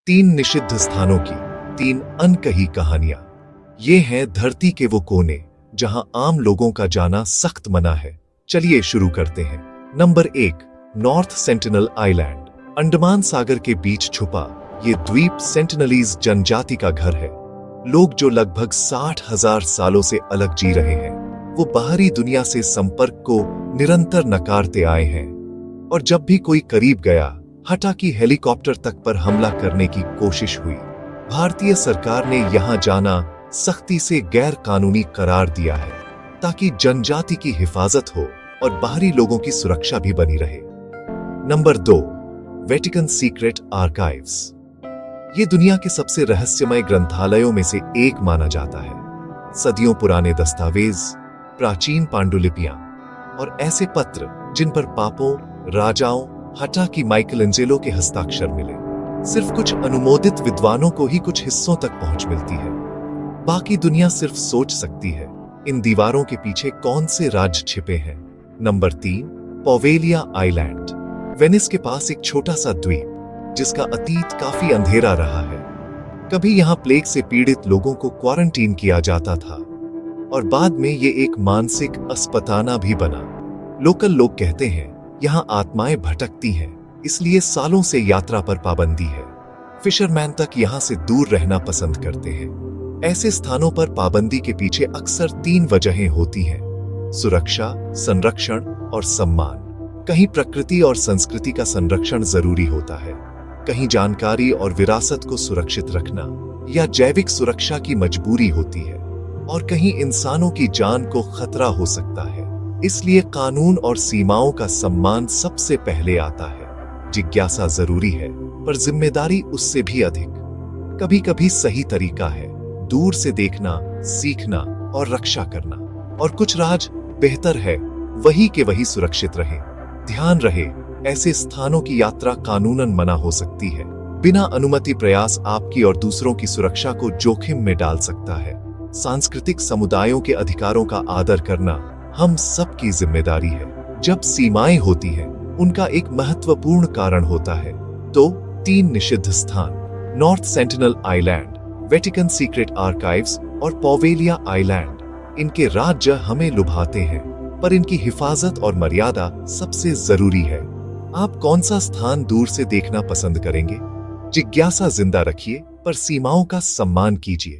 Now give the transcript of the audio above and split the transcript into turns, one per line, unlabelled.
तीन निषिद्ध स्थानों की तीन अनकही कहानियां। ये हैं धरती के वो कोने जहां आम लोगों का जाना सख्त मना है। चलिए शुरू करते हैं। Number 1, North Sentinel Island. Andaman सागर के बीच छुपा ये द्वीप सेंटिनलीज जनजाति का घर है। लोग जो लगभग 60,000 सालों से अलग जी रहे हैं, वो बाहरी दुनिया से संपर्क को निरंतर नकारते आए हैं। और जब भी कोई करीब गया, हटा कि हेलीकॉप्टर तक पर हमला करने की कोशिश हुई। भारतीय सरकार ने यहां जाना सख्ती से गैर कानूनी करार दिया है, ताकि जनजाति की हिफाजत हो और बाहरी लोगों की सुरक्षा भी बनी रहे। Number 2, Vatican secret archives. ये दुनिया के सबसे रहस्यमय ग्रंथालयों में से एक माना जाता है। सदियों पुराने दस्तावेज, प्राचीन पांडुलिपियां और ऐसे पत्र जिन पर पापों, राजाओं, हटा कि माइकलएंजेलो के हस्ताक्षर मिले। सिर्फ कुछ अनुमोदित विद्वानों को ही कुछ हिस्सों तक पहुंच मिलती है। बाकी दुनिया सिर्फ सोच सकती है इन दीवारों के पीछे कौन से राज छिपे हैं। Number 3, पोवेलिया island. वेनिस के पास एक छोटा सा द्वीप जिसका अतीत काफी अंधेरा रहा है। कभी यहां प्लेग से पीड़ित लोगों को क्वारंटीन किया जाता था और बाद में ये एक मानसिक अस्पताना भी बना। लोकल लोग कहते हैं यहां आत्माएं भटकती हैं, इसलिए सालों से यात्रा पर पाबंदी है। फिशरमैन तक यहां से दूर रहना पसंद करते हैं। ऐसे स्थानों पर पाबंदी के पीछे अक्सर 3 वजहें होती हैं: सुरक्षा, संरक्षण और सम्मान। कहीं प्रकृति और संस्कृति का संरक्षण जरूरी होता है, कहीं जानकारी और विरासत को सुरक्षित रखना या जैविक सुरक्षा की मजबूरी होती है, और कहीं इंसानों की जान को खतरा हो सकता है। इसलिए कानून और सीमाओं का सम्मान सबसे पहले आता है। जिज्ञासा जरूरी है, पर जिम्मेदारी उससे भी अधिक। कभी कभी सही तरीका है दूर से देखना, सीखना और रक्षा करना, और कुछ राज बेहतर है वही के वही सुरक्षित रहे। ध्यान रहे, ऐसे स्थानों की यात्रा कानूनन मना हो सकती है। बिना अनुमति प्रयास आपकी और दूसरों की सुरक्षा को जोखिम में डाल सकता है। सांस्कृतिक समुदायों के अधिकारों का आदर करना हम सबकी जिम्मेदारी है। जब सीमाएं होती हैं, उनका एक महत्वपूर्ण कारण होता है। तो 3 निषिद्ध स्थान, north Sentinel island, Vatican secret archives और पोवेलिया आइलैंड, इनके राज्य हमें लुभाते हैं, पर इनकी हिफाजत और मर्यादा सबसे जरूरी है। आप कौन सा स्थान दूर से देखना पसंद करेंगे? जिज्ञासा जिंदा रखिए, पर सीमाओं का सम्मान कीजिए।